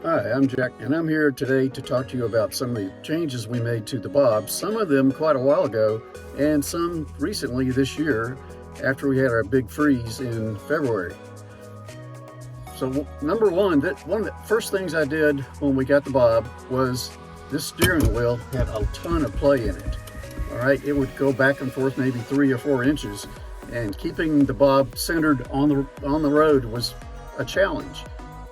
Hi, I'm Jack, and I'm here today to talk to you about some of the changes we made to the bob, some of them quite a while ago, and some recently this year after we had our big freeze in February. So number one of the first things I did when we got the bob was this steering wheel had a ton of play in it. All right, it would go back and forth maybe 3 or 4 inches, and keeping the bob centered on the road was a challenge.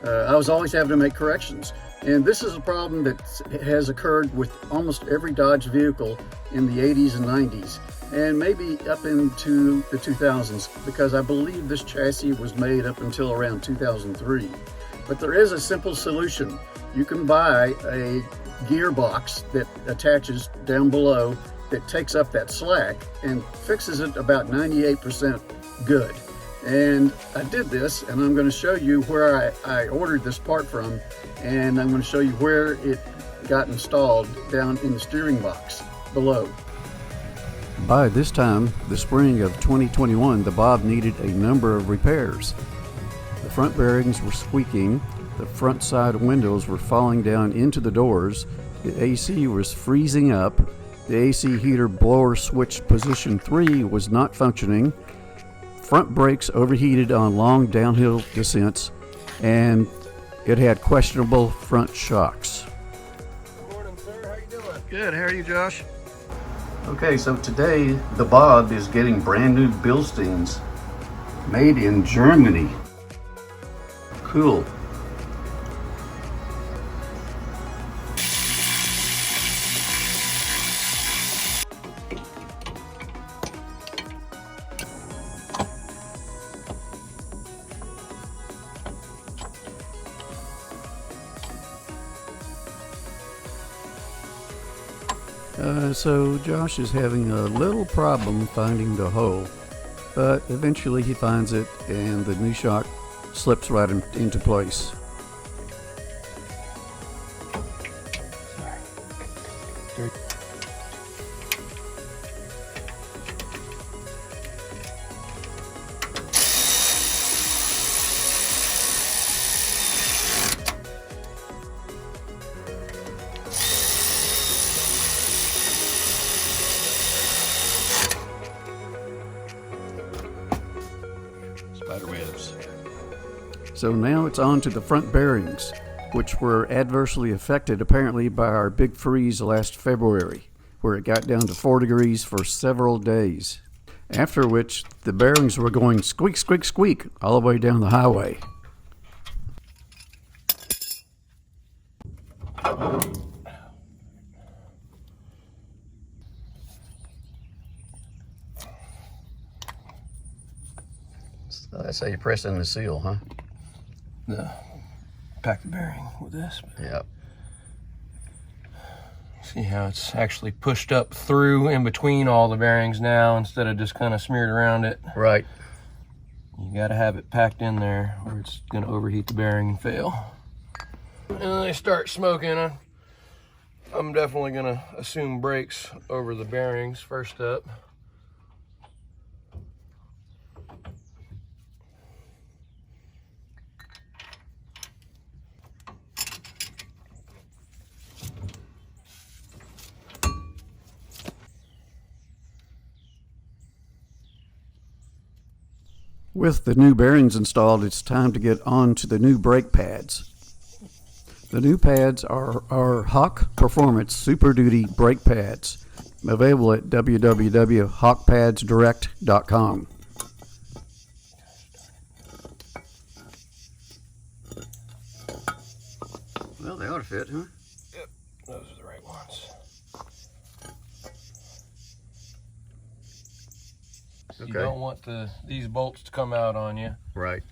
I was always having to make corrections. And this is a problem that has occurred with almost every Dodge vehicle in the 80s and 90s, and maybe up into the 2000s, because I believe this chassis was made up until around 2003. But there is a simple solution. You can buy a gearbox that attaches down below that takes up that slack and fixes it about 98% good. And I did this, and I'm going to show you where I ordered this part from, and I'm going to show you where it got installed down in the steering box below. By this time, the spring of 2021, the bob needed a number of repairs. The front bearings were squeaking, the front side windows were falling down into the doors, the AC was freezing up, the AC heater blower switch position 3 was not functioning, front brakes overheated on long downhill descents, and it had questionable front shocks. Good morning, sir. How you doing? Good. How are you, Josh? Okay, so today the bob is getting brand new Bilsteins made in Germany. Cool. So Josh is having a little problem finding the hole, but eventually he finds it and the new shock slips right into place. Spiderwebs. So now it's on to the front bearings, which were adversely affected apparently by our big freeze last February, where it got down to 4 degrees for several days. After which the bearings were going squeak, squeak, squeak all the way down the highway. So that's how you press in the seal, huh? Pack the bearing with this. Yep. See how it's actually pushed up through in between all the bearings now instead of just kind of smeared around it. Right. You got to have it packed in there or it's going to overheat the bearing and fail. And they start smoking. I'm definitely going to assume brakes over the bearings first up. With the new bearings installed, it's time to get on to the new brake pads. The new pads are our Hawk Performance Super Duty brake pads, available at www.hawkpadsdirect.com. Well, they ought to fit, huh? Yep, those are the right ones. Okay. You don't want these bolts to come out on you. Right.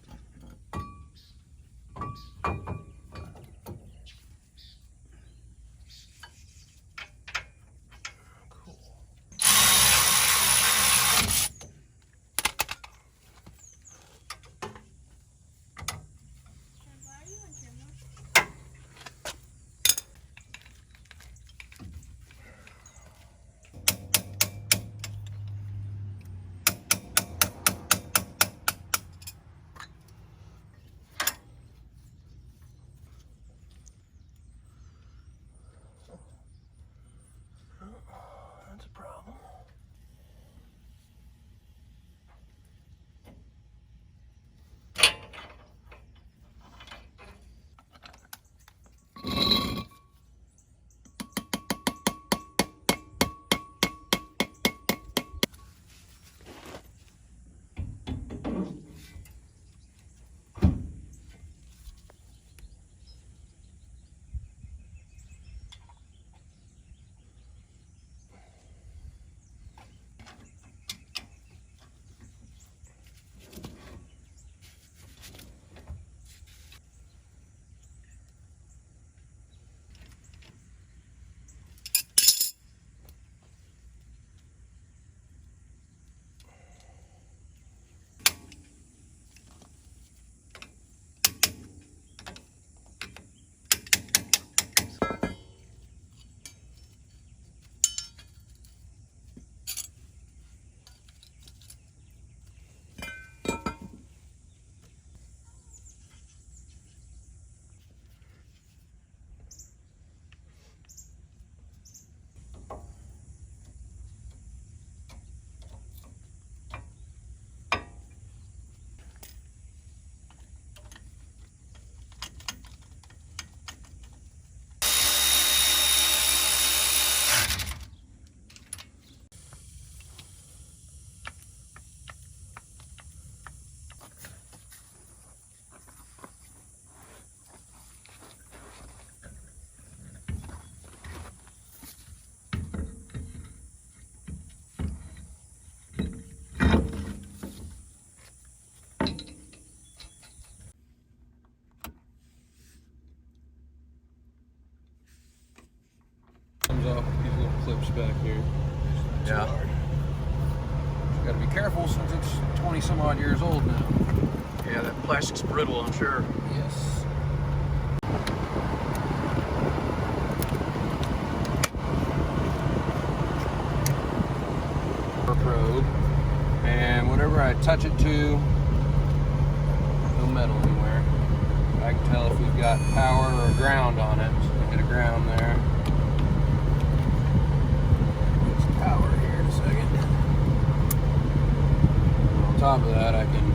Comes off with these little clips back here. Yeah. Got to be careful since it's 20 some odd years old now. Yeah, that plastic's brittle, I'm sure. Yes. Probe, and whatever I touch it to, no metal anywhere. I can tell if we've got power or ground on it. So I get a ground there. Get some power here in a second. And on top of that, I can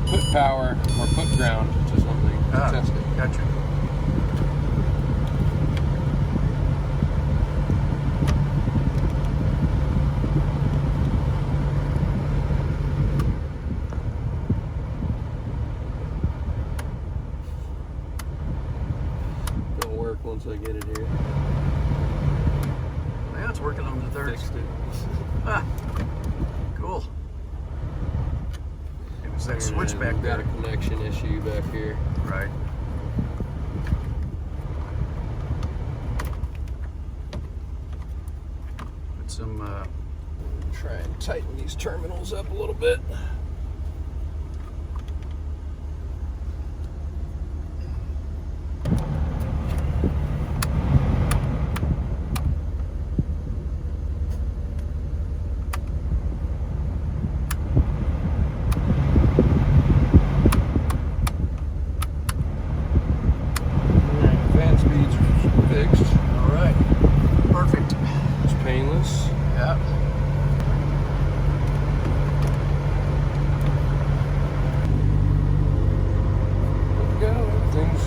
put power or put ground to something to test it. Gotcha. It'll work once I get it here. Yeah, it's working on the third. Fixed it. Ah, cool. It was that switch And back we've there. got a connection issue back here. Right. Put some, Try and tighten these terminals up a little bit. Fan speeds are fixed. all right. Perfect. It's painless. Yeah. There we go. Everything's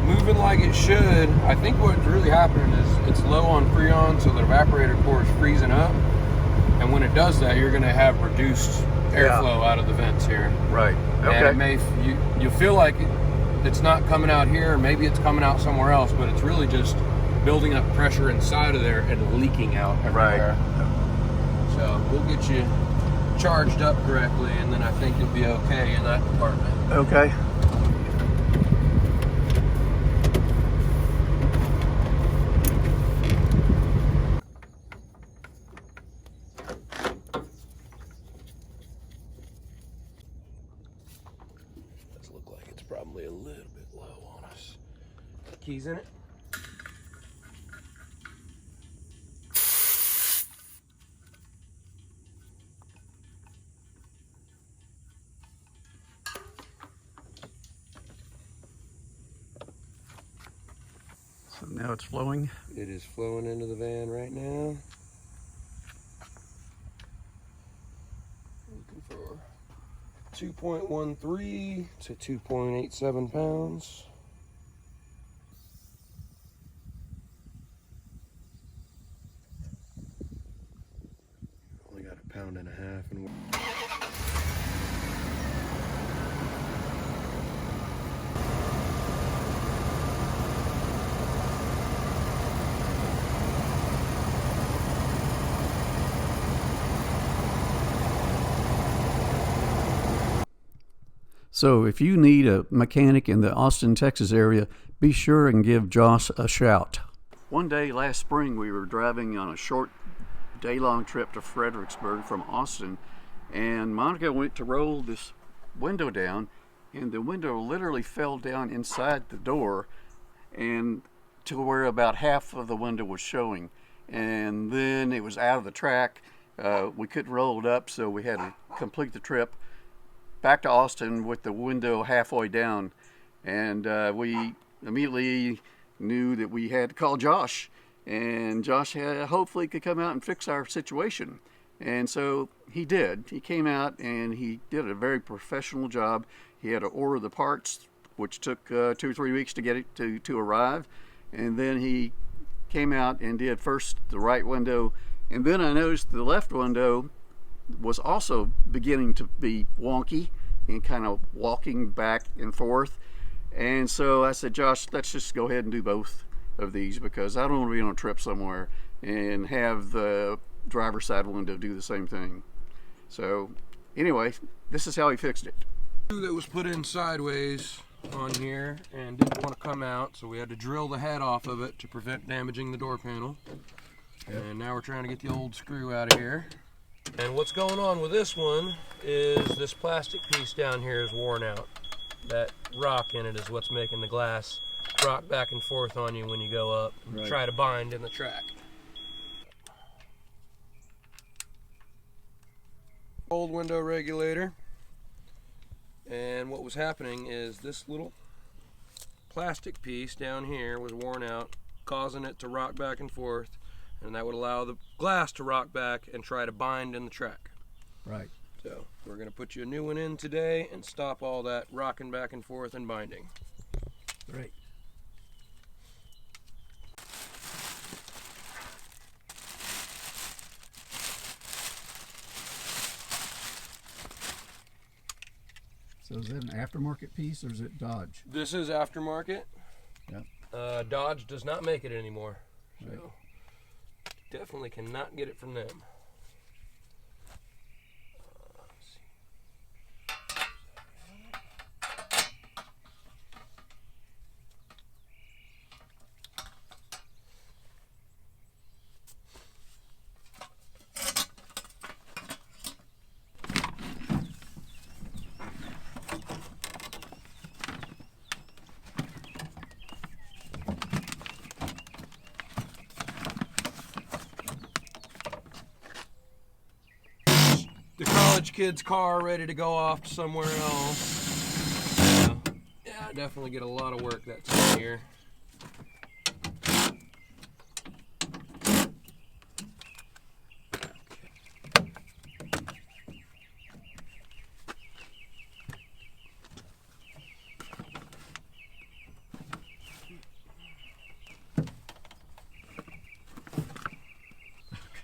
moving like it should. I think what's really happening is it's low on freon, so the evaporator core is freezing up. And when it does that, you're going to have reduced airflow out of the vents here. Right. And Okay. it may, you feel like it's not coming out here, or maybe it's coming out somewhere else, but it's really just building up pressure inside of there and leaking out everywhere. So we'll get you charged up correctly, and then I think you'll be okay in that department. Okay. Does look like it's probably a little bit low on us. Keys in it? So now it's flowing. It is flowing into the van right now. Looking for 2.13 to 2.87 pounds. Only got a pound and a half. And So if you need a mechanic in the Austin, Texas area, be sure and give Josh a shout. One day last spring, we were driving on a short day-long trip to Fredericksburg from Austin, and Monica went to roll this window down, and the window literally fell down inside the door, and to where about half of the window was showing. And then it was out of the track. We couldn't roll it up, so we had to complete the trip back to Austin with the window halfway down, and we immediately knew that we had to call Josh, and Josh hopefully could come out and fix our situation. And so he did. He came out and he did a very professional job. He had to order the parts, which took 2 or 3 weeks to get it to arrive, and then he came out and did first the right window, and then I noticed the left window was also beginning to be wonky and kind of walking back and forth. And so I said, Josh, let's just go ahead and do both of these, because I don't want to be on a trip somewhere and have the driver's side window do the same thing. So anyway, this is how he fixed it. that was put in sideways on here and didn't want to come out, so we had to drill the head off of it to prevent damaging the door panel. Yep. And now we're trying to get the old screw out of here. And what's going on with this one is this plastic piece down here is worn out. That rock in it is what's making the glass rock back and forth on you when you go up and try to bind in the track. Old window regulator, and what was happening is this little plastic piece down here was worn out, causing it to rock back and forth, and that would allow the glass to rock back and try to bind in the track. Right. So we're going to put you a new one in today and stop all that rocking back and forth and binding. Great. So is that an aftermarket piece or is it Dodge? This is aftermarket. Yep. Dodge does not make it anymore. So Right. definitely cannot get it from them. The college kid's car ready to go off to somewhere else. Yeah, definitely get a lot of work that time of year.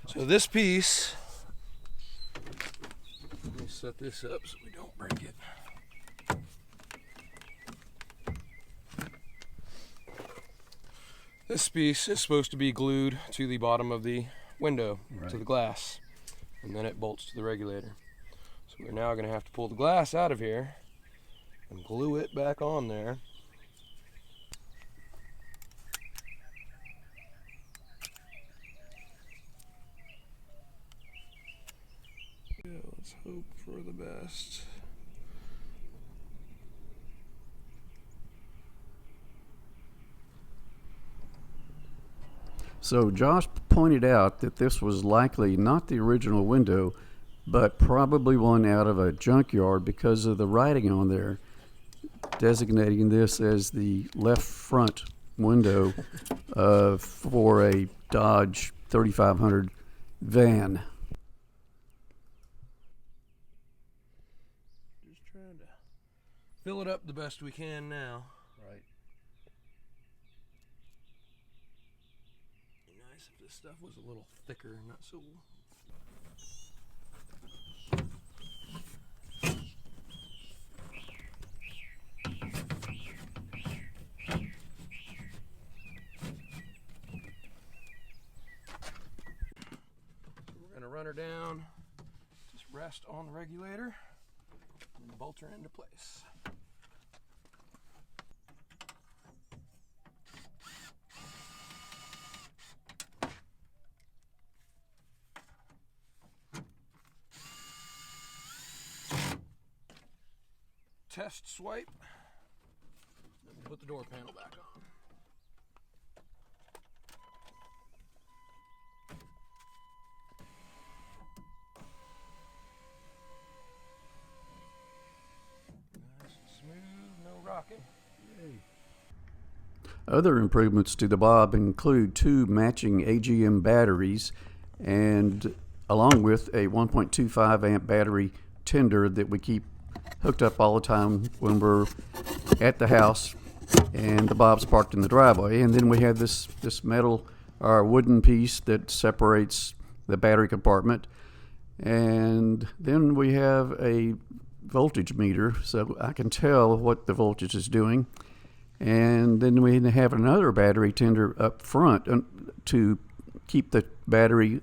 So this piece, let me set this up so we don't break it. This piece is supposed to be glued to the bottom of the window, to the glass, and then it bolts to the regulator. So we're now going to have to pull the glass out of here and glue it back on there. Yeah, let's hope for the best. So Josh pointed out that this was likely not the original window, but probably one out of a junkyard because of the writing on there, designating this as the left front window for a Dodge 3500 van. Just trying to fill it up the best we can now. Right. Be nice if this stuff was a little thicker, not so. We're gonna run her down, just rest on the regulator, and bolt her into place. Test swipe, then we'll put the door panel back on. Nice and smooth, no rocking. Yay. Other improvements to the Bob include 2 matching AGM batteries and along with a 1.25 amp battery tender that we keep hooked up all the time when we're at the house and the Bob's parked in the driveway. And then we have this metal or wooden piece that separates the battery compartment. And then we have a voltage meter so I can tell what the voltage is doing. And then we have another battery tender up front to keep the battery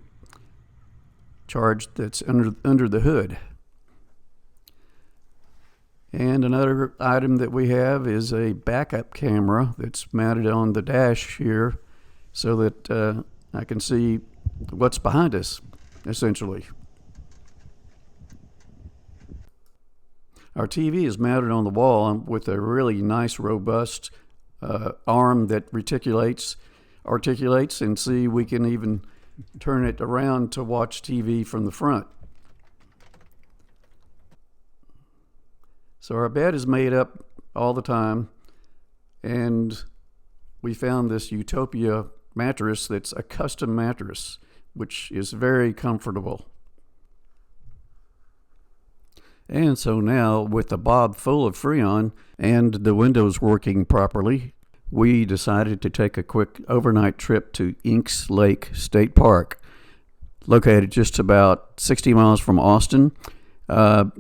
charged that's under the hood. And another item that we have is a backup camera that's mounted on the dash here so that I can see what's behind us, essentially. Our TV is mounted on the wall with a really nice, robust arm that articulates, and see, we can even turn it around to watch TV from the front. So our bed is made up all the time, and we found this Utopia mattress that's a custom mattress, which is very comfortable. And so now, with the bob full of freon and the windows working properly, we decided to take a quick overnight trip to Inks Lake State Park, located just about 60 miles from Austin,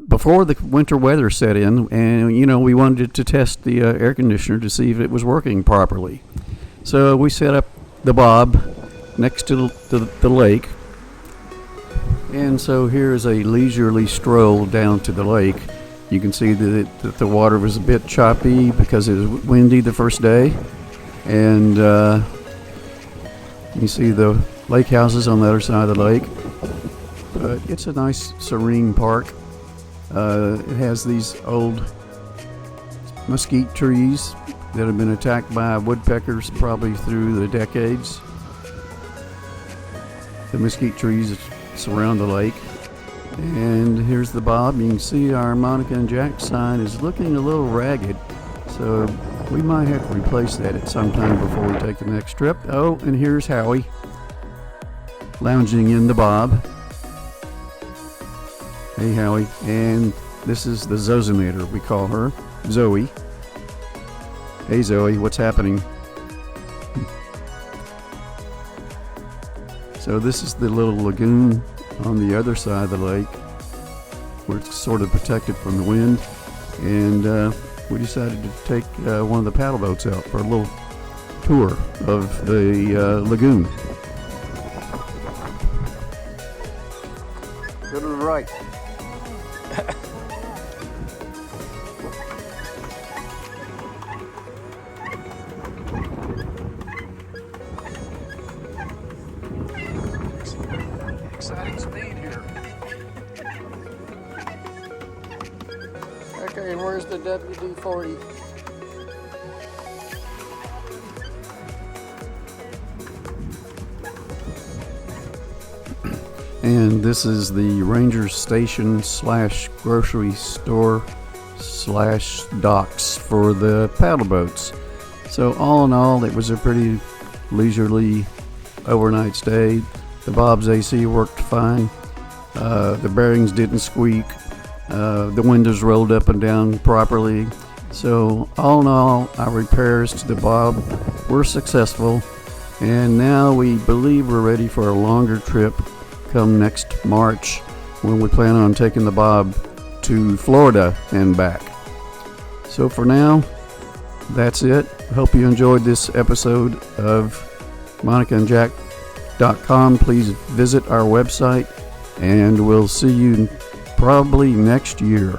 before the winter weather set in. And, we wanted to test the air conditioner to see if it was working properly. So we set up the bob next to the lake. And so here's a leisurely stroll down to the lake. You can see that the water was a bit choppy because it was windy the first day. And you see the lake houses on the other side of the lake. But it's a nice, serene park. It has these old mesquite trees that have been attacked by woodpeckers probably through the decades. The mesquite trees surround the lake. And here's the bob. You can see our Monica and Jack sign is looking a little ragged, so we might have to replace that at some time before we take the next trip. Oh, and here's Howie lounging in the bob. Hey, Howie. And this is the Zozinator, we call her Zoe. Hey, Zoe, what's happening? So this is the little lagoon on the other side of the lake, where it's sort of protected from the wind. And we decided to take one of the paddle boats out for a little tour of the lagoon. Go to the right. Exciting speed here. Okay, and where's the WD-40? And this is the ranger station / grocery store / docks for the paddle boats. So all in all, it was a pretty leisurely overnight stay. The bob's AC worked fine. The bearings didn't squeak. The windows rolled up and down properly. So all in all, our repairs to the bob were successful. And now we believe we're ready for a longer trip come next March, when we plan on taking the bob to Florida and back. So for now, that's it. Hope you enjoyed this episode of MonicaandJack.com. Please visit our website, and we'll see you probably next year.